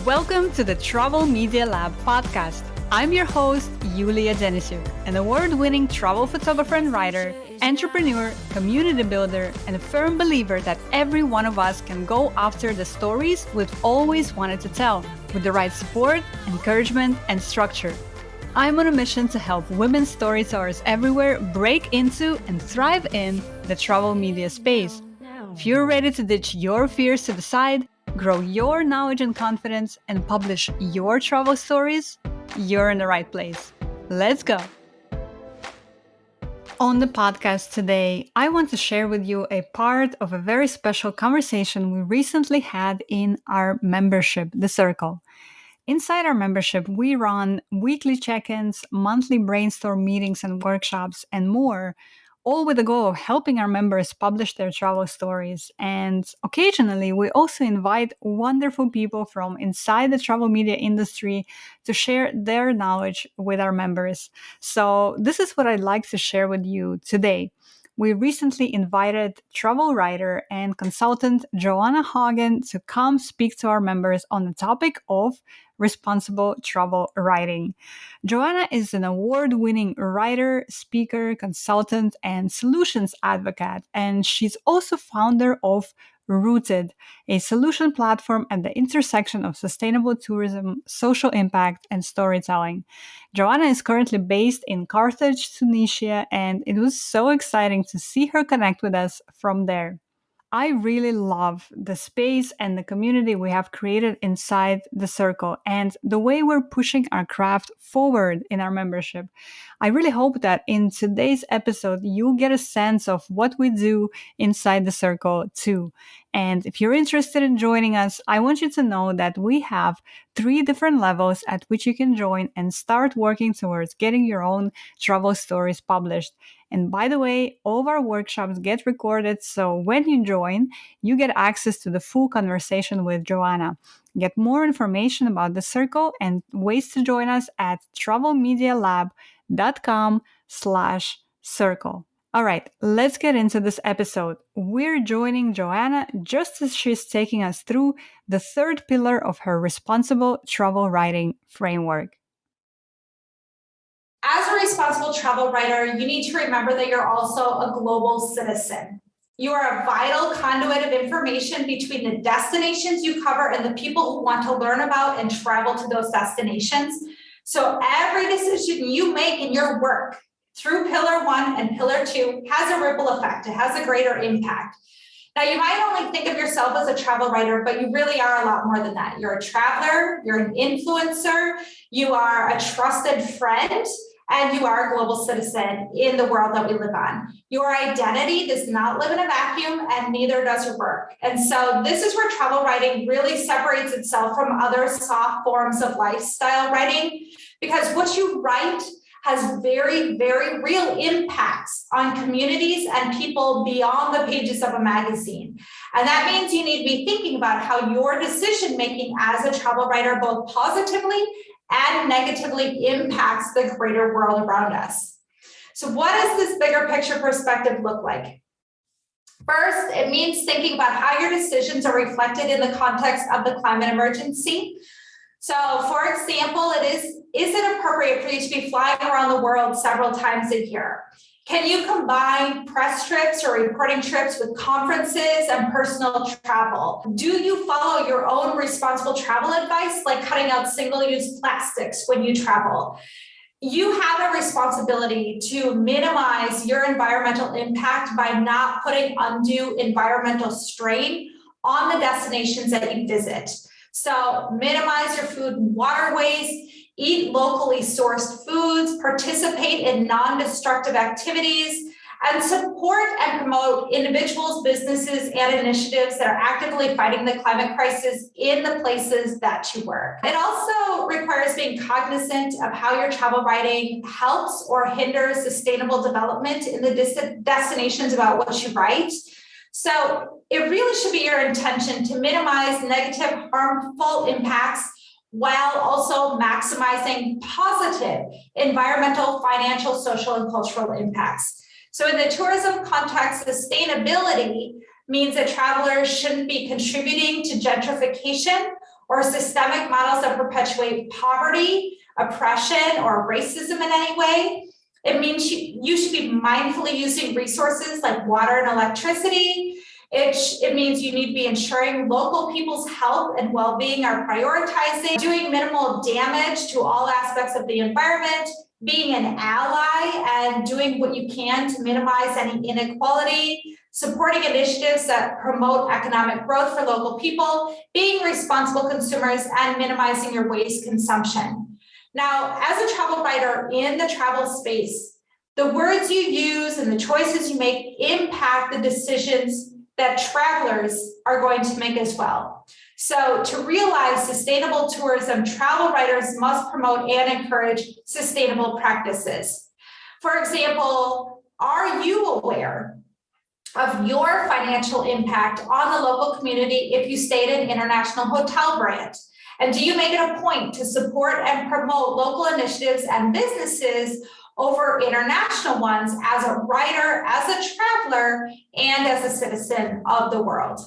Welcome to the Travel Media Lab podcast. I'm your host, Yulia Denisuk, an award-winning travel photographer and writer, entrepreneur, community builder, and a firm believer that every one of us can go after the stories we've always wanted to tell, with the right support, encouragement, and structure. I'm on a mission to help women storytellers everywhere break into and thrive in the travel media space. If you're ready to ditch your fears to the side, grow your knowledge and confidence, and publish your travel stories, you're in the right place. Let's go. On the podcast today, I want to share with you a part of a very special conversation we recently had in our membership, The Circle. Inside our membership, we run weekly check-ins, monthly brainstorm meetings and workshops, and more, all with the goal of helping our members publish their travel stories. And occasionally, we also invite wonderful people from inside the travel media industry to share their knowledge with our members. So this is what I'd like to share with you today. We recently invited travel writer and consultant JoAnna Haugen to come speak to our members on the topic of responsible travel writing. JoAnna is an award-winning writer, speaker, consultant, and solutions advocate, and she's also founder of Rooted, a solution platform at the intersection of sustainable tourism, social impact, and storytelling. JoAnna is currently based in Carthage, Tunisia, and it was so exciting to see her connect with us from there. I really love the space and the community we have created inside the circle and the way we're pushing our craft forward in our membership. I really hope that in today's episode, you get a sense of what we do inside the circle too. And if you're interested in joining us, I want you to know that we have 3 different levels at which you can join and start working towards getting your own travel stories published. And by the way, all of our workshops get recorded, so when you join, you get access to the full conversation with JoAnna. Get more information about the circle and ways to join us at travelmedialab.com/circle. All right, let's get into this episode. We're joining JoAnna just as she's taking us through the 3rd pillar of her responsible travel writing framework. As a responsible travel writer, you need to remember that you're also a global citizen. You are a vital conduit of information between the destinations you cover and the people who want to learn about and travel to those destinations. So every decision you make in your work through Pillar 1 and Pillar 2 has a ripple effect. It has a greater impact. Now, you might only think of yourself as a travel writer, but you really are a lot more than that. You're a traveler, you're an influencer, you are a trusted friend, and you are a global citizen in the world that we live on. Your identity does not live in a vacuum, and neither does your work. And so this is where travel writing really separates itself from other soft forms of lifestyle writing, because what you write has very, very real impacts on communities and people beyond the pages of a magazine. And that means you need to be thinking about how your decision-making as a travel writer both positively and negatively impacts the greater world around us. So what does this bigger picture perspective look like? First, it means thinking about how your decisions are reflected in the context of the climate emergency. So, for example, is it appropriate for you to be flying around the world several times a year? Can you combine press trips or reporting trips with conferences and personal travel? Do you follow your own responsible travel advice, like cutting out single-use plastics when you travel? You have a responsibility to minimize your environmental impact by not putting undue environmental strain on the destinations that you visit. So minimize your food and water waste, eat locally sourced foods, participate in non-destructive activities, and support and promote individuals, businesses, and initiatives that are actively fighting the climate crisis in the places that you work. It also requires being cognizant of how your travel writing helps or hinders sustainable development in the destinations about what you write. So it really should be your intention to minimize negative, harmful impacts while also maximizing positive environmental, financial, social, and cultural impacts. So in the tourism context, sustainability means that travelers shouldn't be contributing to gentrification or systemic models that perpetuate poverty, oppression, or racism in any way. It means you should be mindfully using resources like water and electricity. It means you need to be ensuring local people's health and well-being are prioritizing, doing minimal damage to all aspects of the environment, being an ally and doing what you can to minimize any inequality, supporting initiatives that promote economic growth for local people, being responsible consumers, and minimizing your waste consumption. Now, as a travel writer in the travel space, the words you use and the choices you make impact the decisions that travelers are going to make as well. So to realize sustainable tourism, travel writers must promote and encourage sustainable practices. For example, are you aware of your financial impact on the local community if you stay at an international hotel brand? And do you make it a point to support and promote local initiatives and businesses over international ones as a writer, as a traveler, and as a citizen of the world?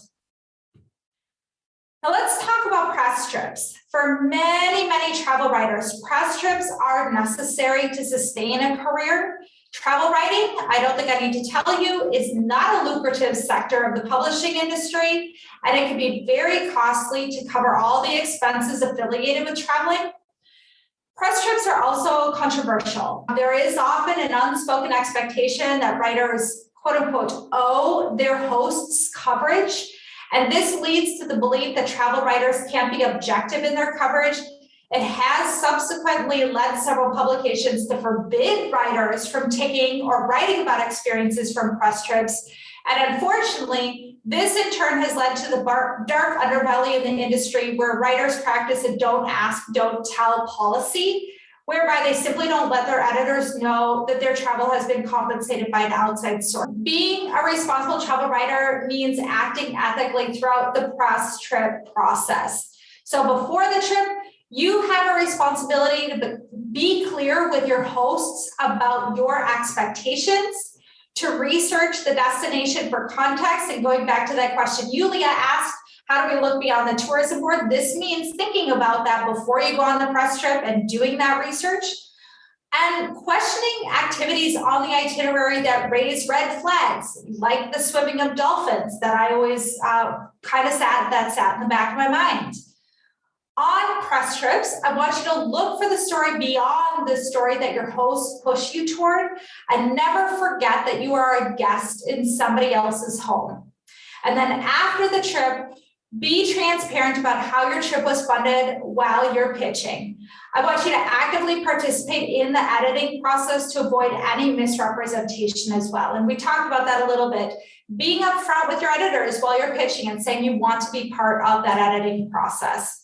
Now let's talk about press trips. For many, many travel writers, press trips are necessary to sustain a career. Travel writing, I don't think I need to tell you, is not a lucrative sector of the publishing industry, and it can be very costly to cover all the expenses affiliated with traveling. Press trips are also controversial. There is often an unspoken expectation that writers, quote unquote, owe their hosts coverage. And this leads to the belief that travel writers can't be objective in their coverage. It has subsequently led several publications to forbid writers from taking or writing about experiences from press trips. And unfortunately, this in turn has led to the dark underbelly in the industry where writers practice a don't ask, don't tell policy, whereby they simply don't let their editors know that their travel has been compensated by an outside source. Being a responsible travel writer means acting ethically throughout the press trip process. So before the trip, you have a responsibility to be clear with your hosts about your expectations, to research the destination for context. And going back to that question Yulia asked, how do we look beyond the tourism board? This means thinking about that before you go on the press trip and doing that research. And questioning activities on the itinerary that raise red flags, like the swimming of dolphins that I always sat in the back of my mind. On press trips, I want you to look for the story beyond the story that your hosts push you toward, and never forget that you are a guest in somebody else's home. And then after the trip, be transparent about how your trip was funded while you're pitching. I want you to actively participate in the editing process to avoid any misrepresentation as well. And we talked about that a little bit. Being upfront with your editors while you're pitching and saying you want to be part of that editing process.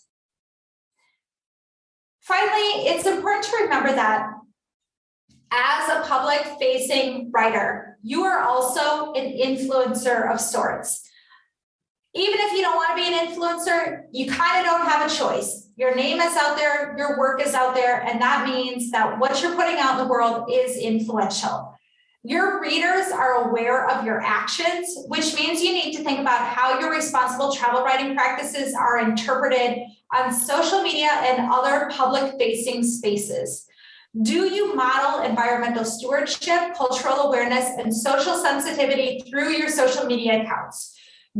Finally, it's important to remember that as a public-facing writer, you are also an influencer of sorts. Even if you don't want to be an influencer, you kind of don't have a choice. Your name is out there, your work is out there, and that means that what you're putting out in the world is influential. Your readers are aware of your actions, which means you need to think about how your responsible travel writing practices are interpreted on social media and other public-facing spaces. Do you model environmental stewardship, cultural awareness, and social sensitivity through your social media accounts?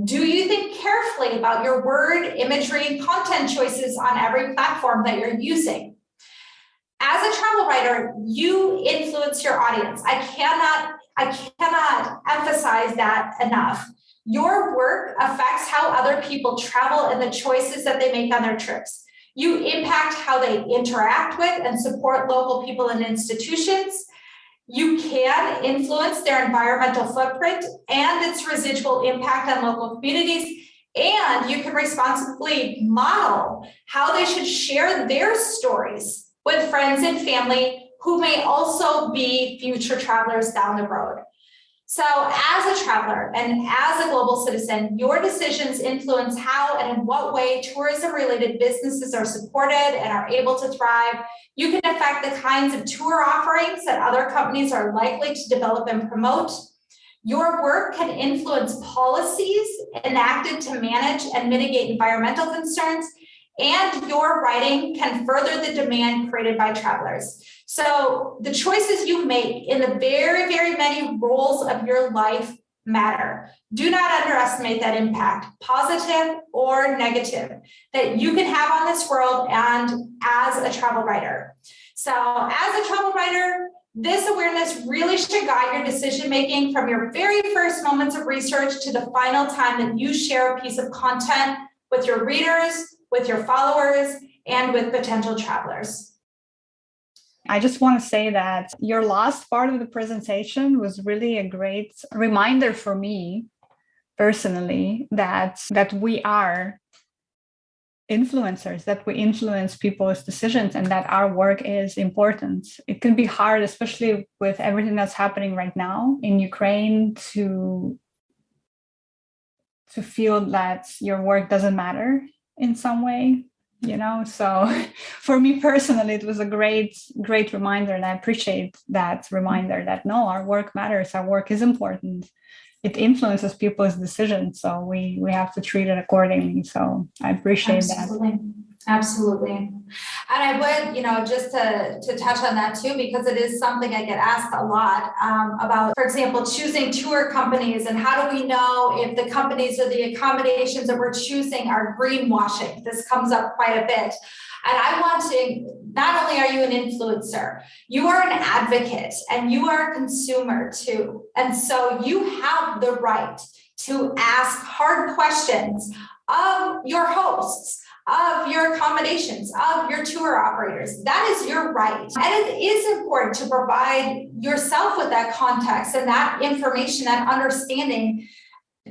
Do you think carefully about your word, imagery, and content choices on every platform that you're using? As a travel writer, you influence your audience. I cannot emphasize that enough. Your work affects how other people travel and the choices that they make on their trips. You impact how they interact with and support local people and institutions. You can influence their environmental footprint and its residual impact on local communities. And you can responsibly model how they should share their stories with friends and family who may also be future travelers down the road. So as a traveler and as a global citizen, your decisions influence how and in what way tourism-related businesses are supported and are able to thrive. You can affect the kinds of tour offerings that other companies are likely to develop and promote. Your work can influence policies enacted to manage and mitigate environmental concerns. and your writing can further the demand created by travelers. So the choices you make in the very, very many roles of your life matter. Do not underestimate that impact, positive or negative, that you can have on this world and as a travel writer. So as a travel writer, this awareness really should guide your decision-making from your very first moments of research to the final time that you share a piece of content with your readers, with your followers, and with potential travelers. I just want to say that your last part of the presentation was really a great reminder for me personally that we are influencers, that we influence people's decisions, and that our work is important. It can be hard, especially with everything that's happening right now in Ukraine, to feel that your work doesn't matter in some way, So for me personally, it was a great reminder, and I appreciate that reminder that no, our work matters, our work is important. It influences people's decisions, so we have to treat it accordingly. So I appreciate that. Absolutely. And I would, just to touch on that too, because it is something I get asked a lot about, for example, choosing tour companies, and how do we know if the companies or the accommodations that we're choosing are greenwashing? This comes up quite a bit. And I want to, not only are you an influencer, you are an advocate and you are a consumer too. And so you have the right to ask hard questions of your hosts, of your accommodations, of your tour operators. That is your right. And it is important to provide yourself with that context and that information, that understanding,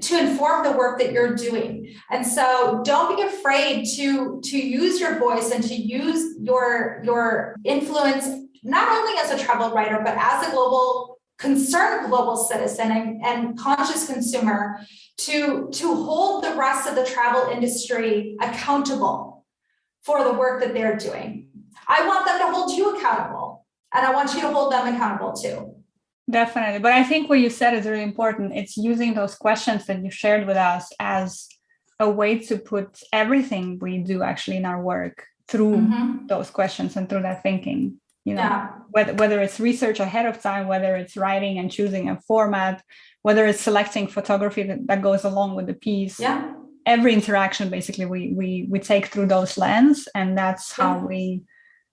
to inform the work that you're doing. And so don't be afraid to use your voice and to use your influence, not only as a travel writer, but as a concerned global citizen and conscious consumer, to hold the rest of the travel industry accountable for the work that they're doing. I want them to hold you accountable, and I want you to hold them accountable too. Definitely. But I think what you said is really important. It's using those questions that you shared with us as a way to put everything we do actually in our work through those questions and through that thinking. Whether it's research ahead of time, whether it's writing and choosing a format, whether it's selecting photography that goes along with the piece. Yeah. Every interaction, basically, we take through those lens, and that's how we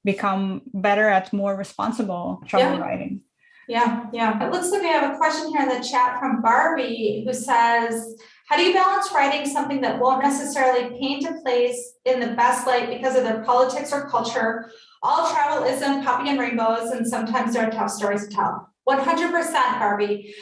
become better at more responsible travel writing. Yeah. It looks like we have a question here in the chat from Barbie, who says, how do you balance writing something that won't necessarily paint a place in the best light because of their politics or culture? All travel isn't poppy and rainbows, and sometimes there are tough stories to tell. 100%, Barbie.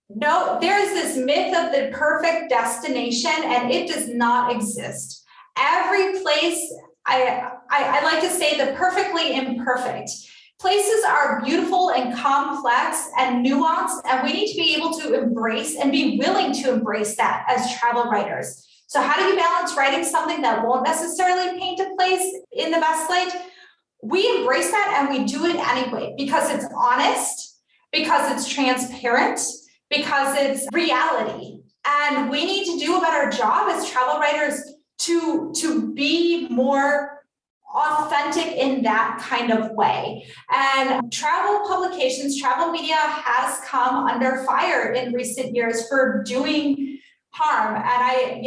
No, there's this myth of the perfect destination, and it does not exist. Every place, I like to say, the perfectly imperfect. Places are beautiful and complex and nuanced, and we need to be able to embrace and be willing to embrace that as travel writers. So how do you balance writing something that won't necessarily paint a place in the best light? We embrace that and we do it anyway, because it's honest, because it's transparent, because it's reality. And we need to do a better job as travel writers to be more authentic in that kind of way. And travel publications, travel media has come under fire in recent years for doing harm. And I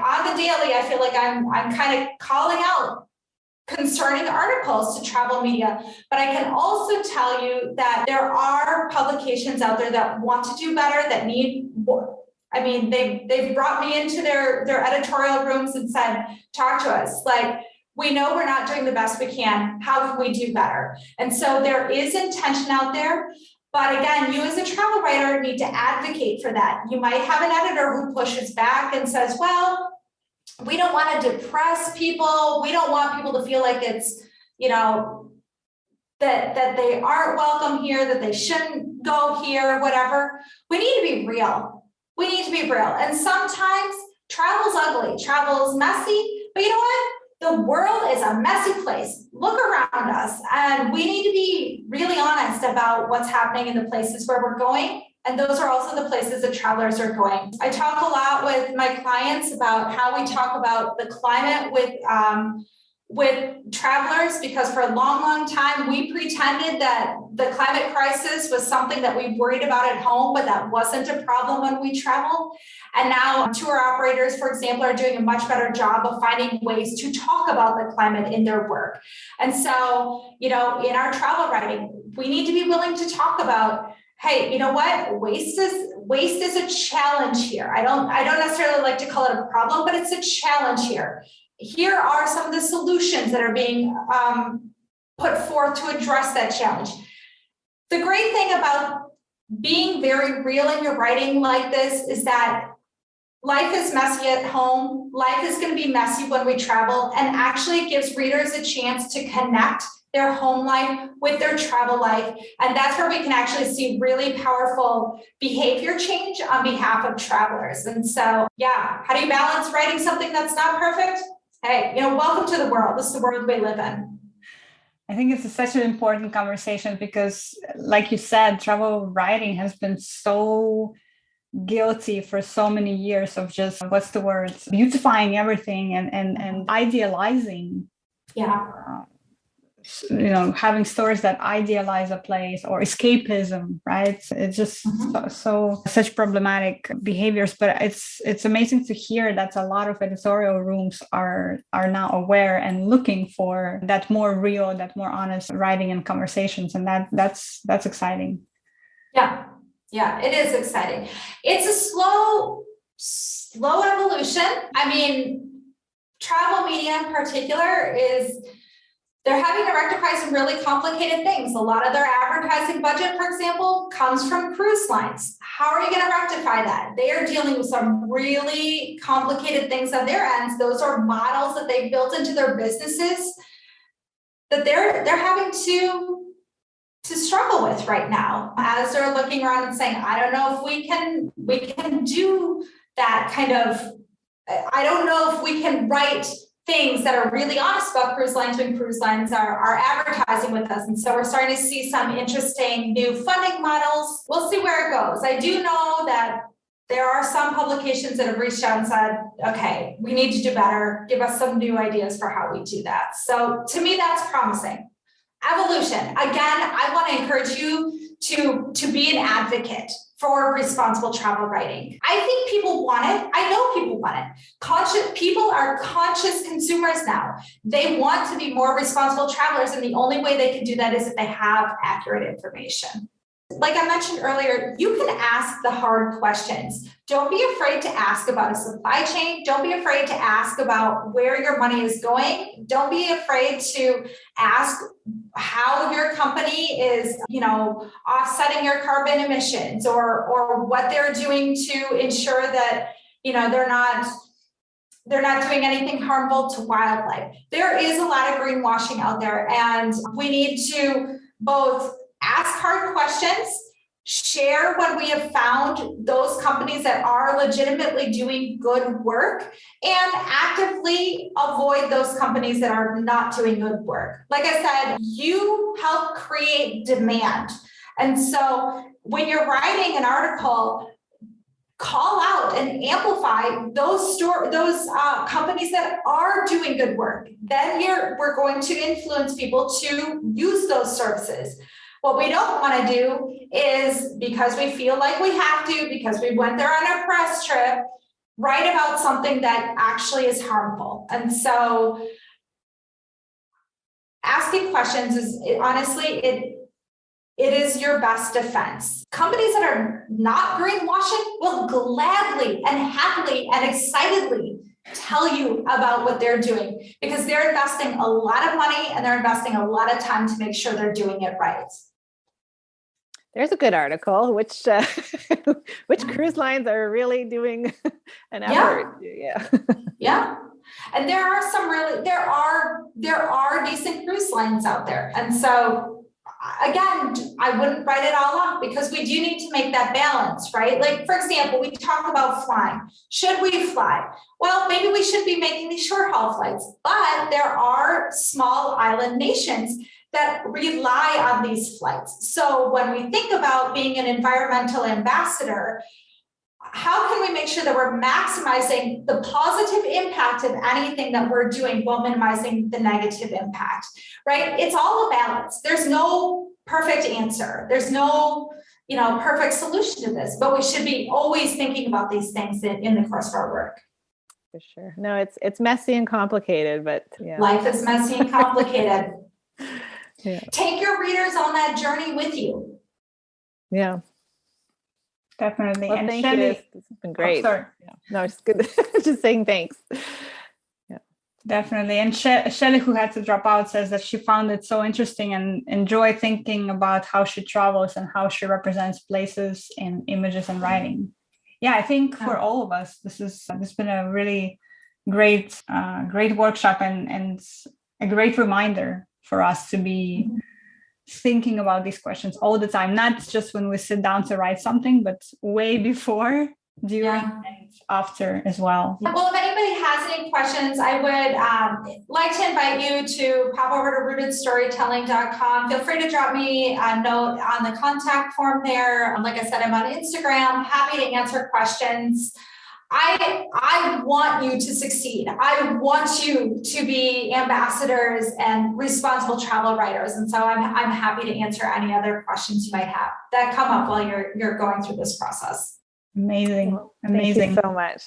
on the daily, I feel like I'm kind of calling out concerning articles to travel media. But I can also tell you that there are publications out there that want to do better, that need more. I mean, they've brought me into their editorial rooms and said, talk to us. Like, we know we're not doing the best we can. How can we do better? And so there is intention out there. But again, you as a travel writer need to advocate for that. You might have an editor who pushes back and says, well, we don't want to depress people. We don't want people to feel like it's, that they aren't welcome here, that they shouldn't go here, whatever. We need to be real. We need to be real. And sometimes travel's ugly, travel's messy, but you know what? The world is a messy place. Look around us, and we need to be really honest about what's happening in the places where we're going And those are also the places that travelers are going. I talk a lot with my clients about how we talk about the climate with travelers, because for a long, long time, we pretended that the climate crisis was something that we worried about at home, but that wasn't a problem when we travel. And now tour operators, for example, are doing a much better job of finding ways to talk about the climate in their work. And so, in our travel writing, we need to be willing to talk about, hey, you know what? Waste is a challenge here. I don't necessarily like to call it a problem, but it's a challenge here. Here are some of the solutions that are being put forth to address that challenge. The great thing about being very real in your writing like this is that life is messy at home. Life is going to be messy when we travel, and actually it gives readers a chance to connect their home life with their travel life. And that's where we can actually see really powerful behavior change on behalf of travelers. And so, how do you balance writing something that's not perfect? Hey, welcome to the world. This is the world we live in. I think it's such an important conversation because, like you said, travel writing has been so guilty for so many years of just, beautifying everything and idealizing. Having stories that idealize a place, or escapism, right? It's just such problematic behaviors. But it's amazing to hear that a lot of editorial rooms are now aware and looking for that more real, that more honest writing and conversations, and that's exciting. Yeah, it is exciting. It's a slow evolution. I mean, travel media in particular they're having to rectify some really complicated things. A lot of their advertising budget, for example, comes from cruise lines. How are you going to rectify that? They are dealing with some really complicated things on their ends. Those are models that they've built into their businesses that they're having to struggle with right now, as they're looking around and saying, I don't know if we can do that kind of, I don't know if we can write things that are really honest about cruise lines when cruise lines are advertising with us. And so we're starting to see some interesting new funding models. We'll see where it goes. I do know that there are some publications that have reached out and said, okay, we need to do better. Give us some new ideas for how we do that. So to me, that's promising. Evolution. Again, I want to encourage you to be an advocate for responsible travel writing. I think people want it. I know people want it. People are conscious consumers now. They want to be more responsible travelers, and the only way they can do that is if they have accurate information. Like I mentioned earlier, you can ask the hard questions. Don't be afraid to ask about a supply chain. Don't be afraid to ask about where your money is going. Don't be afraid to ask how your company is, offsetting your carbon emissions, or what they're doing to ensure that, they're not doing anything harmful to wildlife. There is a lot of greenwashing out there, and we need to both ask hard questions, share when we have found those companies that are legitimately doing good work, and actively avoid those companies that are not doing good work. Like I said, you help create demand. And so when you're writing an article, call out and amplify those companies that are doing good work. Then we're going to influence people to use those services. What we don't want to do is, because we feel like we have to, because we went there on a press trip, write about something that actually is harmful. And so asking questions is honestly, it is your best defense. Companies that are not greenwashing will gladly and happily and excitedly tell you about what they're doing, because they're investing a lot of money and they're investing a lot of time to make sure they're doing it right. There's a good article. Which cruise lines are really doing an effort? Yeah. And there are there are decent cruise lines out there. And so again, I wouldn't write it all off, because we do need to make that balance, right? Like, for example, we talk about flying. Should we fly? Well, maybe we should be making these short haul flights, but there are small island nations that rely on these flights. So when we think about being an environmental ambassador, how can we make sure that we're maximizing the positive impact of anything that we're doing while minimizing the negative impact, right? It's all a balance. There's no perfect answer. There's no, perfect solution to this, but we should be always thinking about these things in the course of our work. For sure. No, it's messy and complicated, but yeah. Life is messy and complicated. Yeah. Take your readers on that journey with you. Yeah. Definitely. Well, and thank Shelley, you. It's been great. sorry. Yeah. No, it's good. Just saying thanks. Definitely. And Shelley, who had to drop out, says that she found it so interesting and enjoy thinking about how she travels and how she represents places in images and writing. Yeah, I think for all of us, this has been a really great workshop and a great reminder for us to be thinking about these questions all the time, not just when we sit down to write something, but way before, during, and after as well. Well, if anybody has any questions, I would like to invite you to pop over to rootedstorytelling.com. Feel free to drop me a note on the contact form there. Like I said, I'm on Instagram, happy to answer questions. I want you to succeed. I want you to be ambassadors and responsible travel writers. And so I'm happy to answer any other questions you might have that come up while you're going through this process. Amazing. Thank you so much.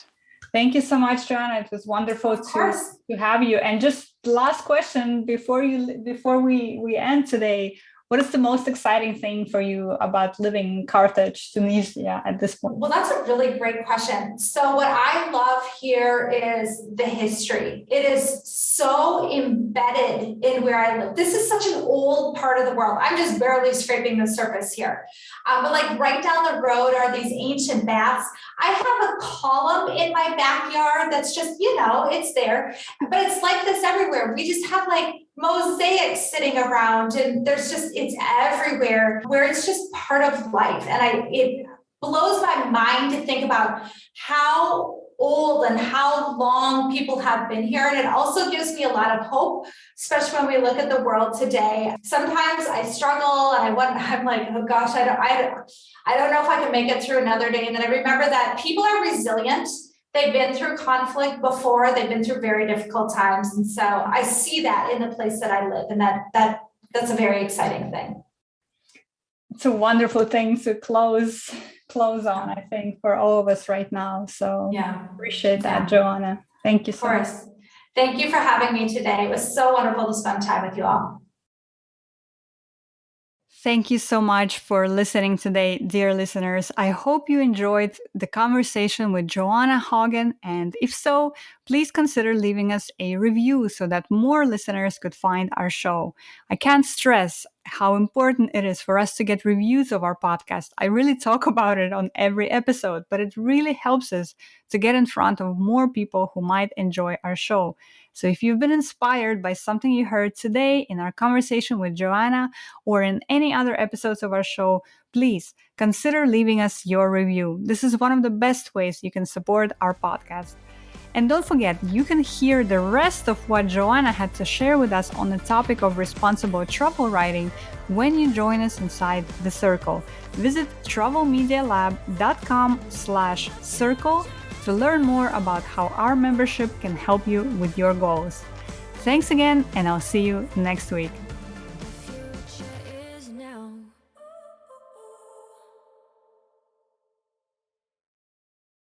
Thank you so much, JoAnna. It was wonderful to have you. And just last question before we end today. What is the most exciting thing for you about living in Carthage, Tunisia at this point? Well, that's a really great question. So what I love here is the history. It is so embedded in where I live. This is such an old part of the world. I'm just barely scraping the surface here. But like right down the road are these ancient baths. I have a column in my backyard that's just, it's there, but it's like this everywhere. We just have like mosaics sitting around and it's everywhere where it's just part of life. And it blows my mind to think about how old and how long people have been here. And it also gives me a lot of hope, especially when we look at the world today. Sometimes I struggle and I'm like, oh gosh, I don't know if I can make it through another day. And then I remember that people are resilient. They've been through conflict before. They've been through very difficult times. And so I see that in the place that I live. And that's a very exciting thing. It's a wonderful thing to close on, I think, for all of us right now. So appreciate that, JoAnna. Thank you so much. Of course. Thank you for having me today. It was so wonderful to spend time with you all. Thank you so much for listening today, dear listeners. I hope you enjoyed the conversation with JoAnna Haugen, and if so, please consider leaving us a review so that more listeners could find our show. I can't stress how important it is for us to get reviews of our podcast. I really talk about it on every episode, but it really helps us to get in front of more people who might enjoy our show. So if you've been inspired by something you heard today in our conversation with JoAnna or in any other episodes of our show, please consider leaving us your review. This is one of the best ways you can support our podcast. And don't forget, you can hear the rest of what JoAnna had to share with us on the topic of responsible travel writing when you join us inside the circle. Visit travelmedialab.com/circle to learn more about how our membership can help you with your goals. Thanks again, and I'll see you next week.